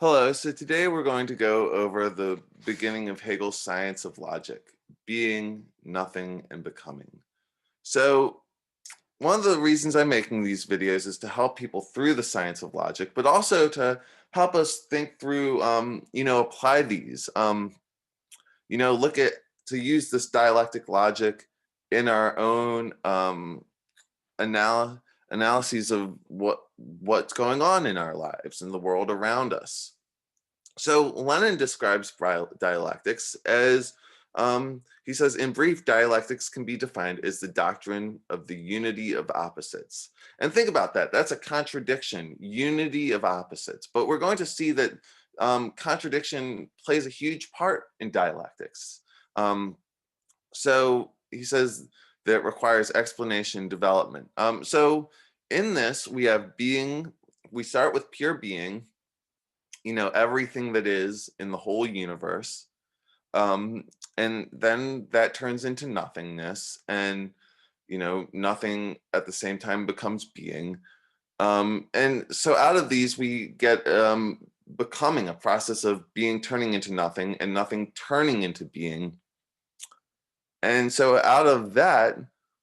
Hello, so today we're going to go over the beginning of Hegel's science of logic, being, nothing, and becoming. So one of the reasons I'm making these videos is to help people through the science of logic, but also to help us think through, apply these, look at, to use this dialectic logic in our own anal analyses of what's going on in our lives and the world around us. So Lenin describes dialectics as, he says, in brief, dialectics can be defined as the doctrine of the unity of opposites. And think about that. That's a contradiction, unity of opposites. But we're going to see that contradiction plays a huge part in dialectics. So he says that requires explanation, development. So in this, we have being, we start with pure being, everything that is in the whole universe. Um, and then that turns into nothingness, and nothing at the same time becomes being. And so out of these, we get becoming, a process of being turning into nothing and nothing turning into being. And so out of that,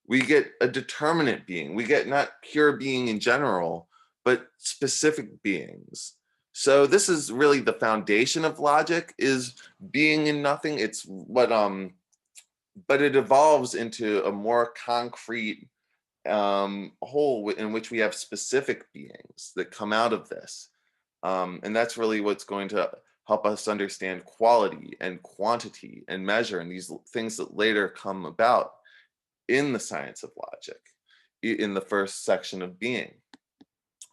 we get a determinate being. We get not pure being in general, but specific beings. So this is really the foundation of logic, is being in nothing. It's what but it evolves into a more concrete whole in which we have specific beings that come out of this. And that's really what's going to help us understand quality and quantity and measure, and these things that later come about in the science of logic in the first section of being.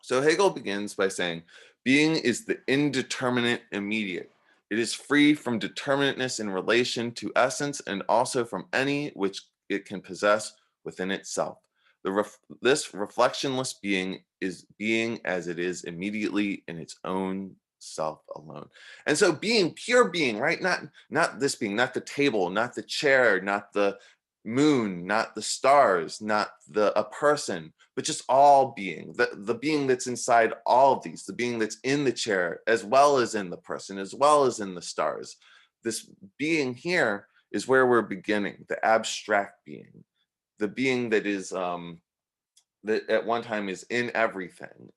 So Hegel begins by saying, being is the indeterminate immediate. It is free from determinateness in relation to essence and also from any which it can possess within itself. This reflectionless being is being as it is immediately in its own self alone. And so being, pure being, right? Not this being, not the table, not the chair, not the moon, not the stars, not a person, but just all being, the being that's inside all of these, the being that's in the chair, as well as in the person, as well as in the stars. This being here is where we're beginning, the abstract being, the being that is, that at one time is in everything.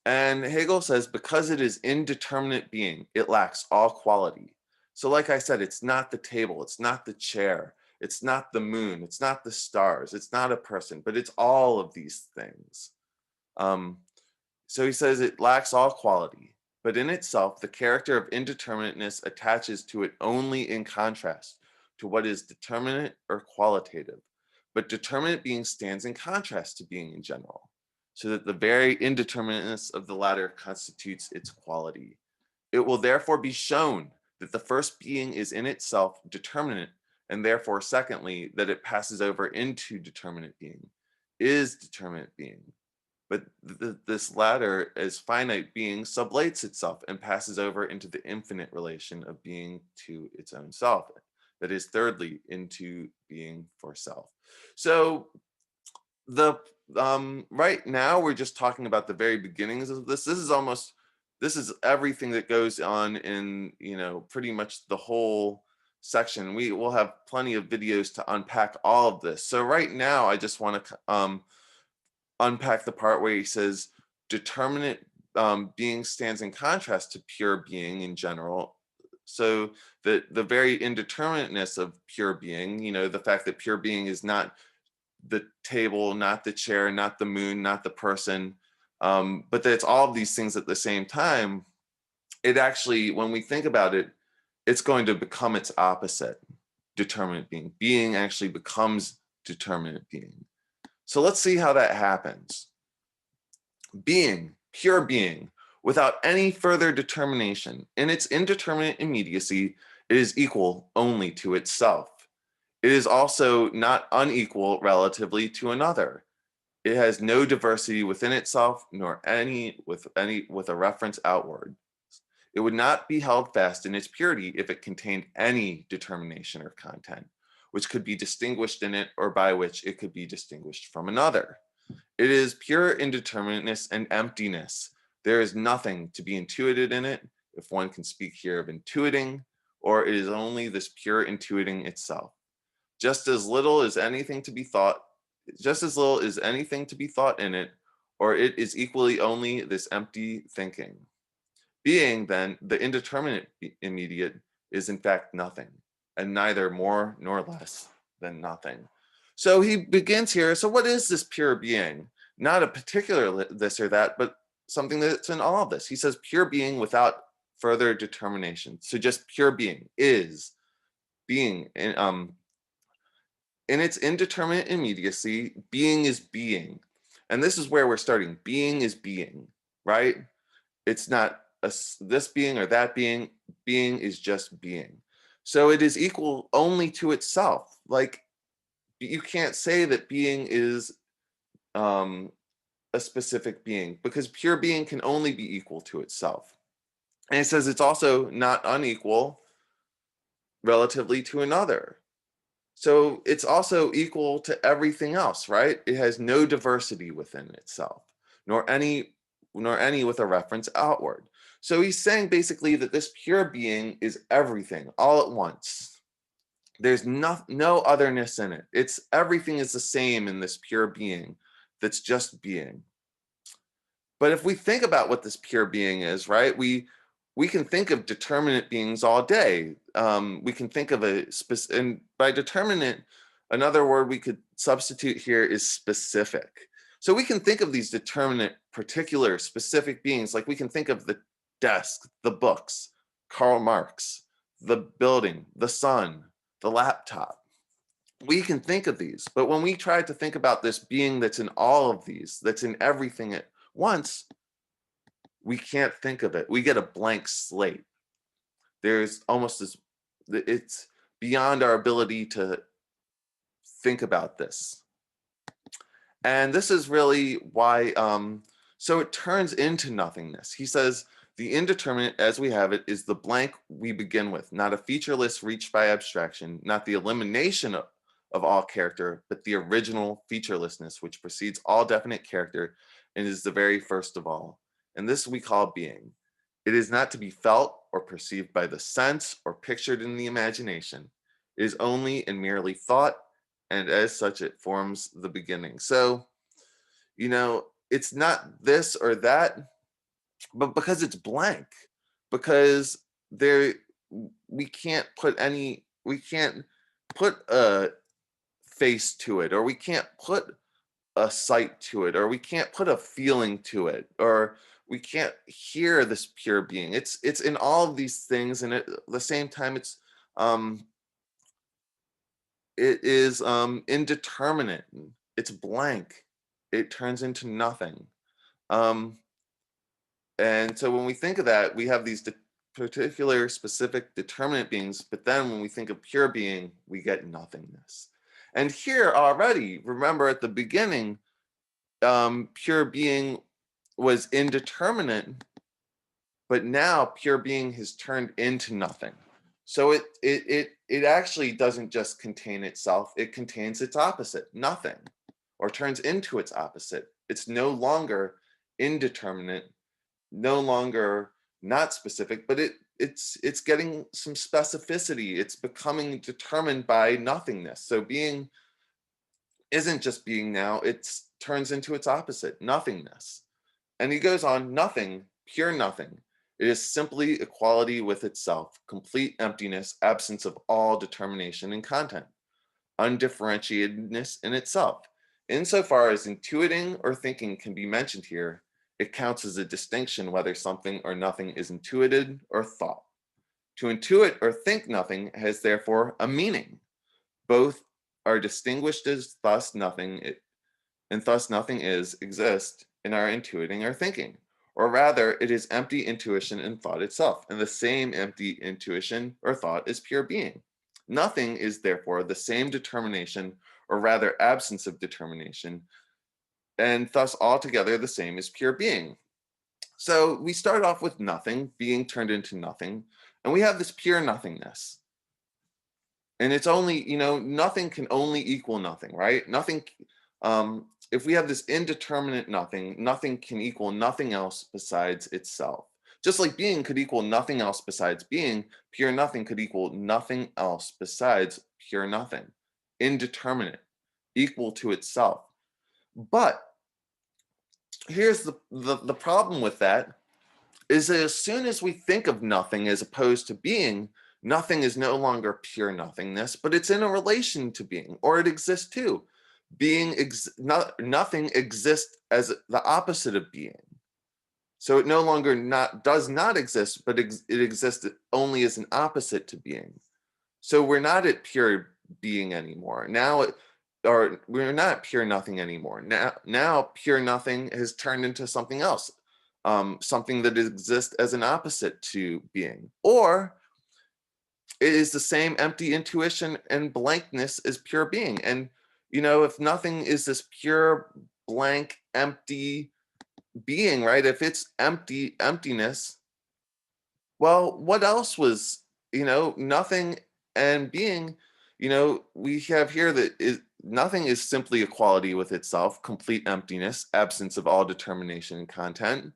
And Hegel says, because it is indeterminate being, it lacks all quality. So like I said, it's not the table, it's not the chair, it's not the moon, it's not the stars, it's not a person, but it's all of these things. Um, so he says it lacks all quality, but in itself, the character of indeterminateness attaches to it only in contrast to what is determinate or qualitative. But determinate being stands in contrast to being in general, so that the very indeterminateness of the latter constitutes its quality. It will therefore be shown that the first being is in itself determinate, and therefore, secondly, that it passes over into determinate being, is determinate being. But this latter, as finite being, sublates itself and passes over into the infinite relation of being to its own self. That is, thirdly, into being for self. So the right now we're just talking about the very beginnings of this. This is everything that goes on in pretty much the whole section. We will have plenty of videos to unpack all of this. So right now I just want to unpack the part where he says determinate being stands in contrast to pure being in general. So the very indeterminateness of pure being, the fact that pure being is not the table, not the chair, not the moon, not the person, but that it's all of these things at the same time. It actually, when we think about it, it's going to become its opposite, determinate being. Being actually becomes determinate being. So let's see how that happens. Being, pure being, without any further determination, in its indeterminate immediacy, it is equal only to itself. It is also not unequal relatively to another. It has no diversity within itself, nor any with a reference outward. It would not be held fast in its purity if it contained any determination or content, which could be distinguished in it or by which it could be distinguished from another. It is pure indeterminateness and emptiness There is nothing to be intuited in it, if one can speak here of intuiting, or it is only this pure intuiting itself. Just as little as anything to be thought, just as little as anything to be thought in it, or it is equally only this empty thinking. Being, then, the indeterminate immediate is in fact nothing, and neither more nor less than nothing. So he begins here. So what is this pure being? Not a particular this or that, but something that's in all of this. He says pure being without further determination. So just pure being is being. In its indeterminate immediacy, being is being. And this is where we're starting. Being is being, right? It's not this being or that being. Being is just being. So it is equal only to itself. Like, you can't say that being is a specific being, because pure being can only be equal to itself. And it says it's also not unequal relatively to another. So it's also equal to everything else, right? It has no diversity within itself, nor any with a reference outward. So he's saying basically that this pure being is everything all at once. There's no otherness in it. It's everything is the same in this pure being that's just being. But if we think about what this pure being is, right, we can think of determinate beings all day. We can think of and by determinate, another word we could substitute here is specific. So we can think of these determinate, particular, specific beings, like we can think of the desk, the books, Karl Marx, the building, the sun, the laptop. We can think of these, but when we try to think about this being that's in all of these, that's in everything at once, we can't think of it. We get a blank slate. There's almost this, it's beyond our ability to think about this. And this is really why, so it turns into nothingness. He says, the indeterminate as we have it is the blank we begin with, not a featureless reached by abstraction, not the elimination of all character, but the original featurelessness which precedes all definite character and is the very first of all. And this we call being. It is not to be felt or perceived by the sense or pictured in the imagination. It is only and merely thought, and as such it forms the beginning. So, it's not this or that, but because it's blank, because we can't put a face to it, or we can't put a sight to it, or we can't put a feeling to it, or we can't hear this pure being. It's in all of these things, and at the same time it is indeterminate. It's blank. It turns into nothing. And so when we think of that, we have these particular specific determinate beings, but then when we think of pure being, we get nothingness. And here already, remember at the beginning, pure being was indeterminate, but now pure being has turned into nothing. So it actually doesn't just contain itself, it contains its opposite, nothing, or turns into its opposite. It's no longer indeterminate, no longer not specific, but it's getting some specificity. It's becoming determined by nothingness. So being isn't just being now, it turns into its opposite, nothingness. And he goes on, nothing, pure nothing. It is simply equality with itself, complete emptiness, absence of all determination and content, undifferentiatedness in itself. Insofar as intuiting or thinking can be mentioned here, it counts as a distinction whether something or nothing is intuited or thought. To intuit or think nothing has therefore a meaning. Both are distinguished as thus nothing, and thus nothing exist in our intuiting or thinking. Or rather, it is empty intuition and thought itself, and the same empty intuition or thought is pure being. Nothing is therefore the same determination, or rather absence of determination, and thus altogether the same as pure being. So we start off with nothing, being turned into nothing, and we have this pure nothingness. And it's only, nothing can only equal nothing, right? Nothing, if we have this indeterminate nothing, nothing can equal nothing else besides itself. Just like being could equal nothing else besides being, pure nothing could equal nothing else besides pure nothing. Indeterminate, equal to itself. But here's the problem with that is that as soon as we think of nothing as opposed to being, nothing is no longer pure nothingness, but it's in a relation to being, or it exists too. Nothing exists as the opposite of being. So it no longer does not exist, but it exists only as an opposite to being. So we're not at pure being anymore. Or we're not pure nothing anymore. Now pure nothing has turned into something else, something that exists as an opposite to being, or it is the same empty intuition and blankness as pure being. And if nothing is this pure, blank, empty being, right? If it's emptiness, well, what else was, nothing and being, we have here that nothing is simply equality with itself, complete emptiness, absence of all determination and content,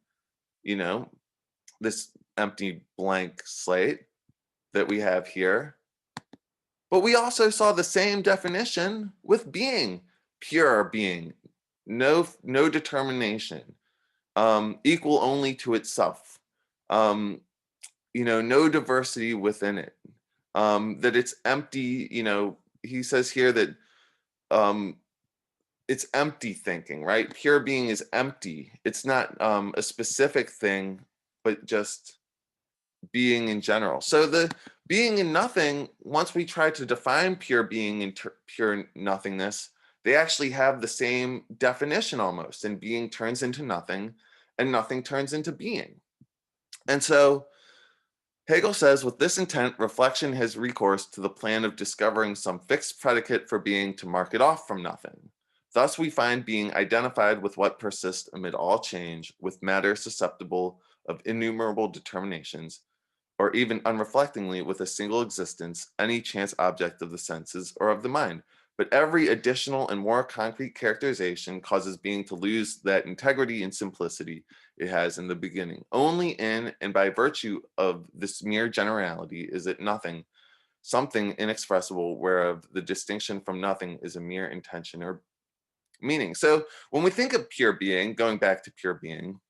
this empty blank slate that we have here. But we also saw the same definition with being, pure being, no determination, equal only to itself, no diversity within it, that it's empty. He says here that it's empty thinking, right? Pure being is empty. It's not a specific thing, but just being in general. So the being and nothing, once we try to define pure being and pure nothingness, they actually have the same definition almost, and being turns into nothing and nothing turns into being. And so Hegel says, with this intent, reflection has recourse to the plan of discovering some fixed predicate for being to mark it off from nothing. Thus we find being identified with what persists amid all change, with matter susceptible of innumerable determinations, or even unreflectingly with a single existence, any chance object of the senses or of the mind. But every additional and more concrete characterization causes being to lose that integrity and simplicity it has in the beginning. Only in and by virtue of this mere generality is it nothing, something inexpressible, whereof the distinction from nothing is a mere intention or meaning. So when we think of pure being, going back to pure being,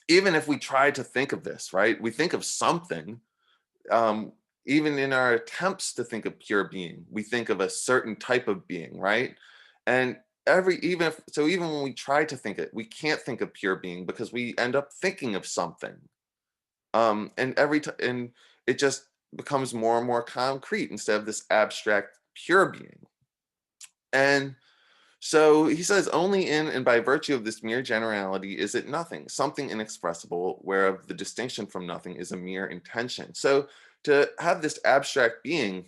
even if we try to think of this, right, we think of something, even in our attempts to think of pure being, we think of a certain type of being, right? And even when we try to think it, we can't think of pure being because we end up thinking of something. And and it just becomes more and more concrete instead of this abstract pure being. And so he says, only in and by virtue of this mere generality is it nothing, something inexpressible, whereof the distinction from nothing is a mere intention. So to have this abstract being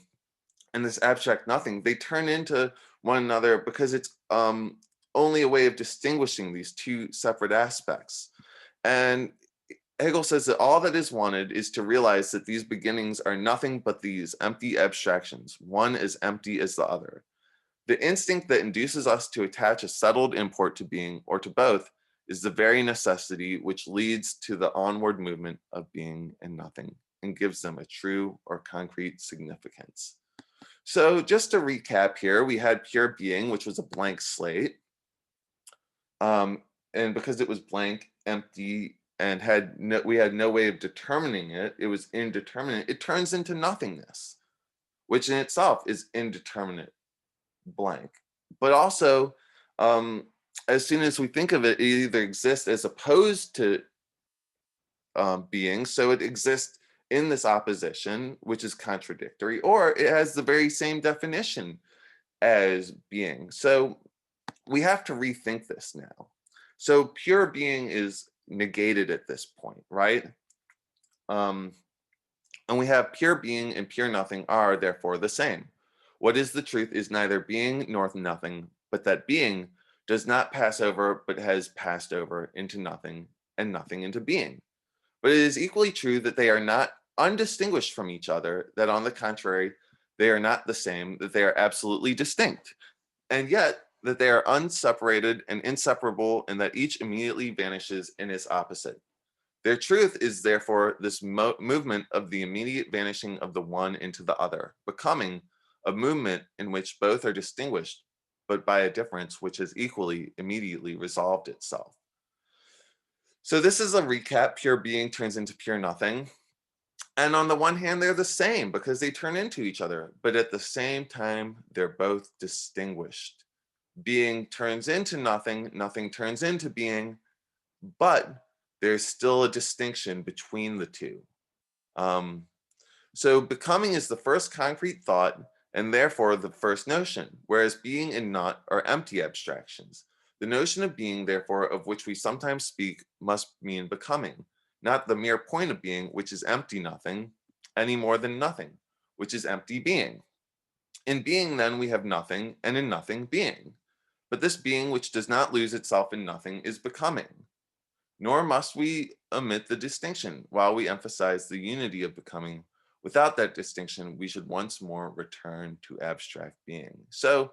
and this abstract nothing, they turn into one another because it's only a way of distinguishing these two separate aspects. And Hegel says that all that is wanted is to realize that these beginnings are nothing but these empty abstractions, one as empty as the other. The instinct that induces us to attach a settled import to being or to both is the very necessity which leads to the onward movement of being and nothing and gives them a true or concrete significance. So just to recap here, we had pure being, which was a blank slate. And because it was blank, empty, and we had no way of determining it, it was indeterminate, it turns into nothingness, which in itself is indeterminate, blank. But also, as soon as we think of it, it either exists as opposed to being, so it exists in this opposition, which is contradictory, or it has the very same definition as being. So we have to rethink this now. So pure being is negated at this point, right? And we have pure being and pure nothing are therefore the same. What is the truth is neither being nor nothing, but that being does not pass over, but has passed over into nothing, and nothing into being. But it is equally true that they are not undistinguished from each other, that on the contrary, they are not the same, that they are absolutely distinct. And yet that they are unseparated and inseparable, and that each immediately vanishes in its opposite. Their truth is therefore this movement of the immediate vanishing of the one into the other, becoming a movement in which both are distinguished, but by a difference which has equally immediately resolved itself. So this is a recap. Pure being turns into pure nothing. And on the one hand, they're the same because they turn into each other, but at the same time, they're both distinguished. Being turns into nothing, nothing turns into being, but there's still a distinction between the two. So becoming is the first concrete thought and therefore the first notion, whereas being and not are empty abstractions. The notion of being, therefore, of which we sometimes speak, must mean becoming, not the mere point of being, which is empty nothing, any more than nothing, which is empty being. In being, then, we have nothing, and in nothing, being. But this being which does not lose itself in nothing is becoming. Nor must we omit the distinction while we emphasize the unity of becoming. Without that distinction, we should once more return to abstract being. So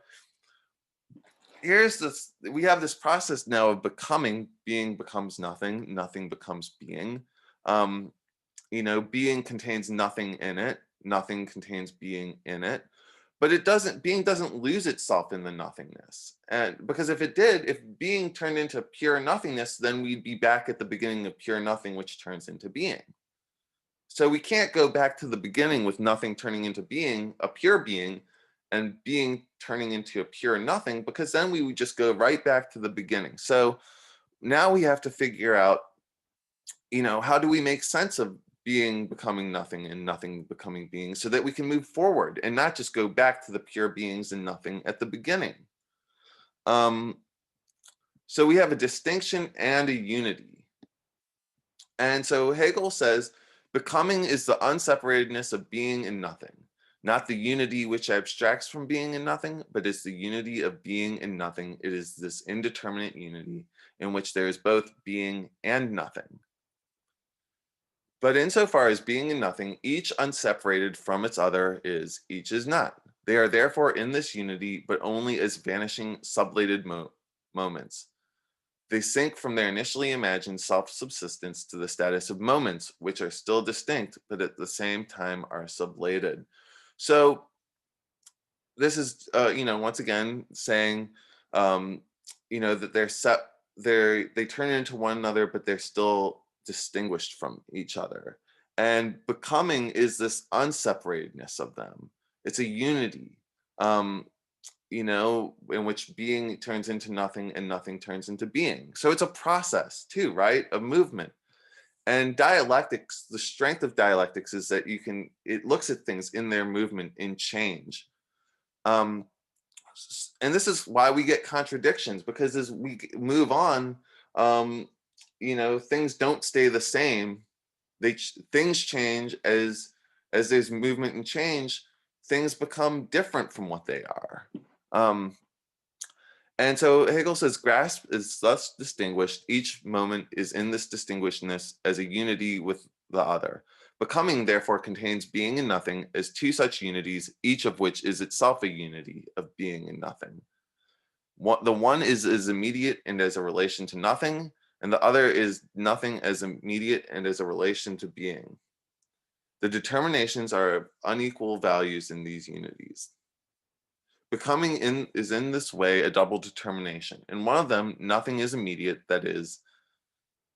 here's this, we have this process now of becoming. Being becomes nothing, nothing becomes being. Being contains nothing in it, nothing contains being in it. But being doesn't lose itself in the nothingness. And because if it did, if being turned into pure nothingness, then we'd be back at the beginning of pure nothing, which turns into being. So we can't go back to the beginning with nothing turning into being, a pure being, and being turning into a pure nothing, because then we would just go right back to the beginning. So now we have to figure out, how do we make sense of being becoming nothing and nothing becoming being, so that we can move forward and not just go back to the pure beings and nothing at the beginning. So we have a distinction and a unity. And so Hegel says, becoming is the unseparatedness of being and nothing, not the unity which abstracts from being and nothing, but is the unity of being and nothing. It is this indeterminate unity in which there is both being and nothing. But insofar as being and nothing, each unseparated from its other is, each is not. They are therefore in this unity, but only as vanishing sublated moments. They sink from their initially imagined self-subsistence to the status of moments, which are still distinct, but at the same time are sublated. So this is, once again saying, that they turn into one another, but they're still distinguished from each other. And becoming is this unseparatedness of them. It's a unity, in which being turns into nothing and nothing turns into being. So it's a process too, right? A movement. And dialectics, the strength of dialectics is that it looks at things in their movement, in change. And this is why we get contradictions, because as we move on, things don't stay the same. Things change as there's movement and change. Things become different from what they are. And so Hegel says, grasp is thus distinguished. Each moment is in this distinguishedness as a unity with the other. Becoming, therefore, contains being and nothing as two such unities, each of which is itself a unity of being and nothing. The one is immediate and as a relation to nothing, and the other is nothing as immediate and as a relation to being. The determinations are of unequal values in these unities. Becoming is in this way a double determination. In one of them, nothing is immediate, that is,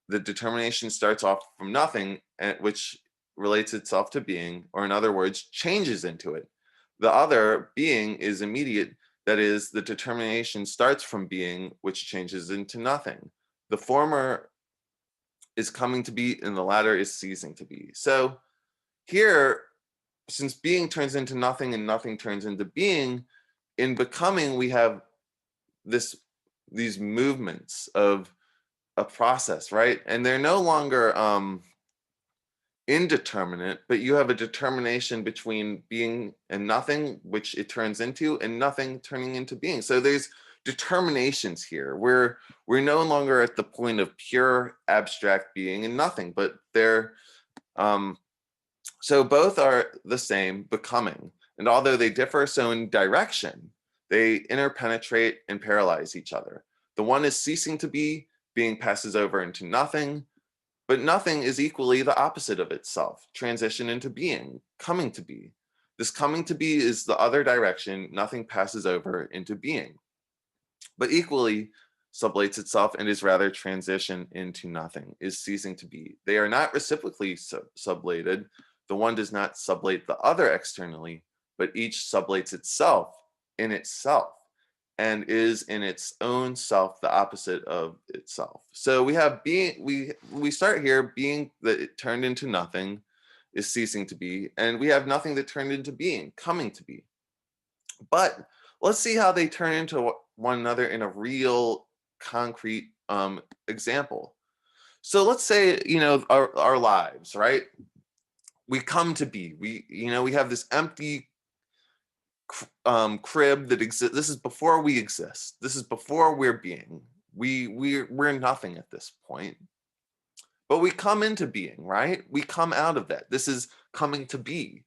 the determination starts off from nothing, which relates itself to being, or in other words, changes into it. The other, being, is immediate, that is, the determination starts from being, which changes into nothing. The former is coming to be, and the latter is ceasing to be. So here, since being turns into nothing and nothing turns into being, in becoming, we have these movements of a process, right? And they're no longer indeterminate, but you have a determination between being and nothing, which it turns into, and nothing turning into being. So there's determinations here. We're no longer at the point of pure abstract being and nothing, but they're so both are the same, becoming. And although they differ so in direction, They interpenetrate and paralyze each other. The one is ceasing to be, being passes over into nothing, but nothing is equally the opposite of itself, transition into being, coming to be. This coming to be is the other direction, nothing passes over into being, but equally sublates itself and is rather transition into nothing, is ceasing to be. They are not reciprocally sublated. The one does not sublate the other externally, but each sublates itself in itself and is in its own self the opposite of itself. So we have being, we start here, being that it turned into nothing is ceasing to be, and we have nothing that turned into being, coming to be. But let's see how they turn into one another in a real concrete example. So let's say, our lives, right? We come to be, we have this empty crib that exists. This is before we exist. This is before we're being. We're nothing at this point. But we come into being, right? We come out of that. This is coming to be.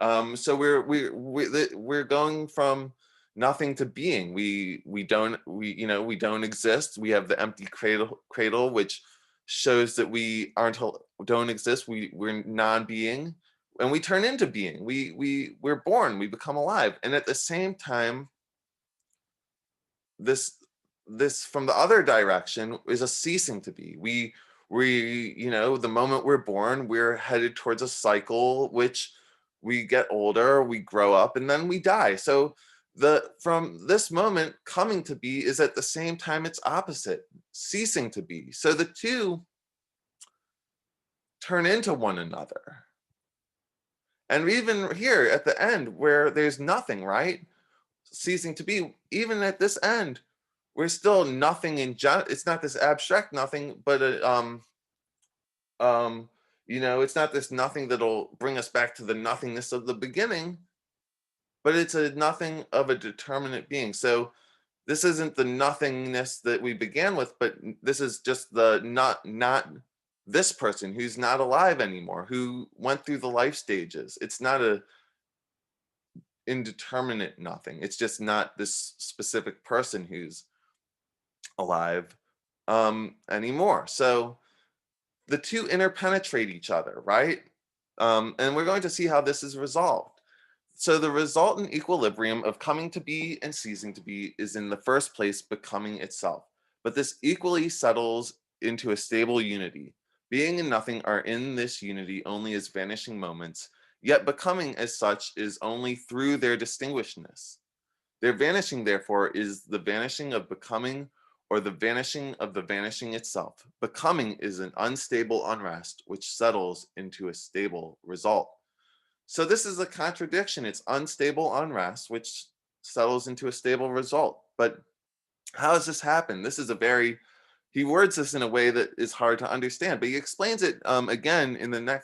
So we're going from nothing to being. We don't exist. We have the empty cradle, which shows that we don't exist. We're non-being, and we turn into being. We're born. We become alive, and at the same time, this from the other direction is a ceasing to be. The moment we're born, we're headed towards a cycle, which we get older, we grow up, and then we die. So from this moment, coming to be is at the same time its opposite, ceasing to be. So the two turn into one another. And even here at the end, where there's nothing, right? Ceasing to be, even at this end, we're still nothing in it's not this abstract nothing, but it's not this nothing that'll bring us back to the nothingness of the beginning, but it's a nothing of a determinate being. So this isn't the nothingness that we began with, but this is just the not this person who's not alive anymore, who went through the life stages. It's not a indeterminate nothing. It's just not this specific person who's alive anymore. So the two interpenetrate each other, right? And we're going to see how this is resolved. So the resultant equilibrium of coming to be and ceasing to be is in the first place becoming itself. But this equally settles into a stable unity. Being and nothing are in this unity only as vanishing moments, yet becoming as such is only through their distinguishedness. Their vanishing, therefore, is the vanishing of becoming or the vanishing of the vanishing itself. Becoming is an unstable unrest which settles into a stable result. So this is a contradiction. It's unstable unrest which settles into a stable result. But how does this happen? This is he words this in a way that is hard to understand, but he explains it again in the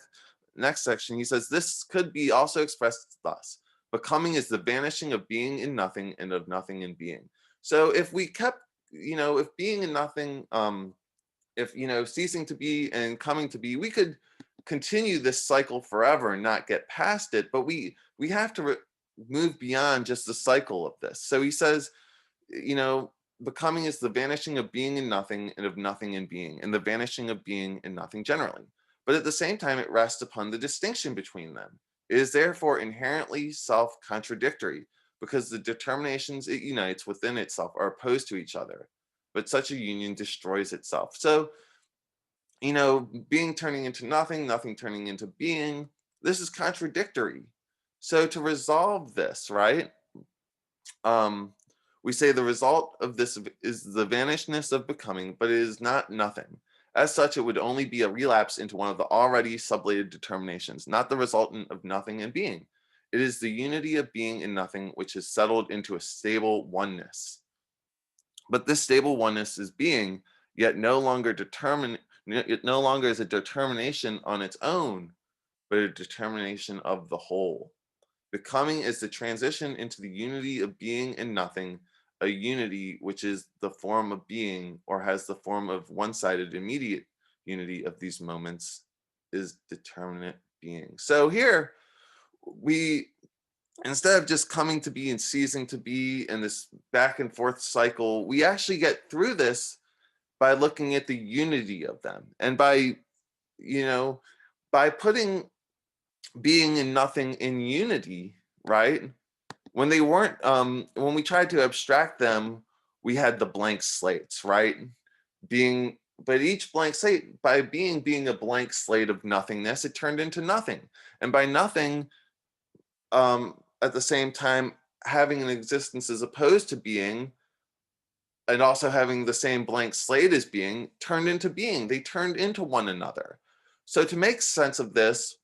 next section. He says, this could be also expressed thus. Becoming is the vanishing of being in nothing and of nothing in being. So if we kept, if being in nothing, if, ceasing to be and coming to be, we could continue this cycle forever and not get past it, but we have to move beyond just the cycle of this. So he says, becoming is the vanishing of being in nothing and of nothing in being, and the vanishing of being in nothing generally. But at the same time, it rests upon the distinction between them. It is therefore inherently self-contradictory, because the determinations it unites within itself are opposed to each other. But such a union destroys itself. So, being turning into nothing, nothing turning into being, this is contradictory. So to resolve this, right? We say the result of this is the vanishness of becoming, but it is not nothing. As such, it would only be a relapse into one of the already sublated determinations, not the resultant of nothing and being. It is the unity of being and nothing which is settled into a stable oneness. But this stable oneness is being, yet no longer it no longer is a determination on its own, but a determination of the whole. Becoming is the transition into the unity of being and nothing, a unity which is the form of being or has the form of one-sided immediate unity of these moments is determinate being. So here we instead of just coming to be and ceasing to be in this back and forth cycle, we actually get through this by looking at the unity of them, and by, you know, by putting being and nothing in unity, right? When they weren't, when we tried to abstract them, we had the blank slates, right? Being, but each blank slate, by being a blank slate of nothingness, it turned into nothing. And by nothing, at the same time, having an existence as opposed to being, and also having the same blank slate as being, turned into being. They turned into one another. So to make sense of this,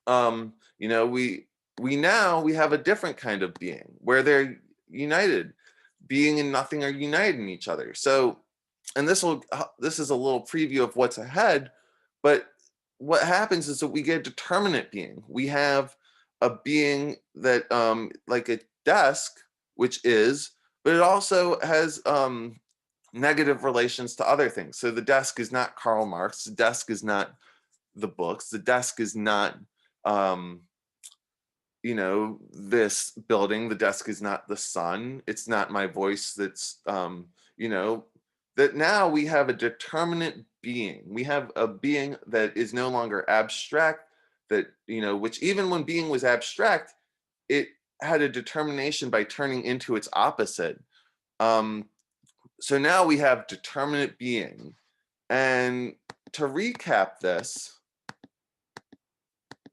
you know, we have a different kind of being where they're united. Being and nothing are united in each other. So, and this is a little preview of what's ahead, but what happens is that we get a determinate being. We have a being that, like a desk, which is, but it also has negative relations to other things. So the desk is not Karl Marx. The desk is not the books. The desk is not, um, you know, this building. The desk is not the sun. It's not my voice. That's, you know, that now we have a determinate being. We have a being that is no longer abstract, that, you know, which even when being was abstract, it had a determination by turning into its opposite. Um, so now we have determinate being. And to recap this,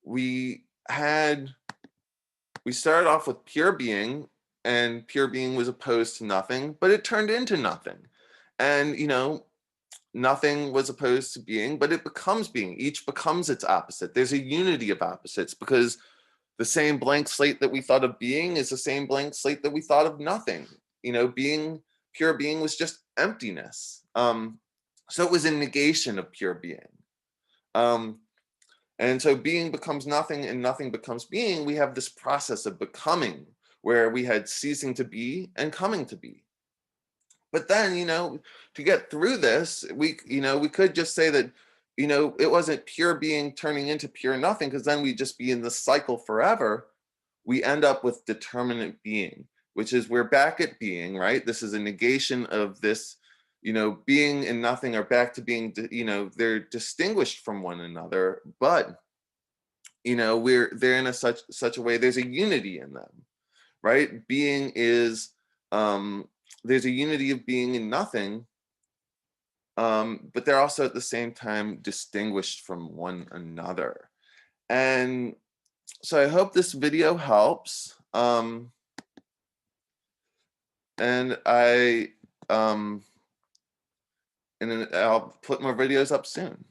we started off with pure being, and pure being was opposed to nothing, but it turned into nothing. And, you know, nothing was opposed to being, but it becomes being. Each becomes its opposite. There's a unity of opposites, because the same blank slate that we thought of being is the same blank slate that we thought of nothing. You know, being, pure being was just emptiness. So it was a negation of pure being. And so being becomes nothing and nothing becomes being. We have this process of becoming, where we had ceasing to be and coming to be. But then, you know, to get through this, you know, we could just say that, you know, it wasn't pure being turning into pure nothing, because then we'd just be in this cycle forever. We end up with determinate being, which is, we're back at being, right? This is a negation of this, you know, being and nothing are back to being, you know, they're distinguished from one another, but, you know, they're in such a way, there's a unity in them, right? Being is, there's a unity of being and nothing, but they're also at the same time distinguished from one another. And so I hope this video helps. And I'll put more videos up soon.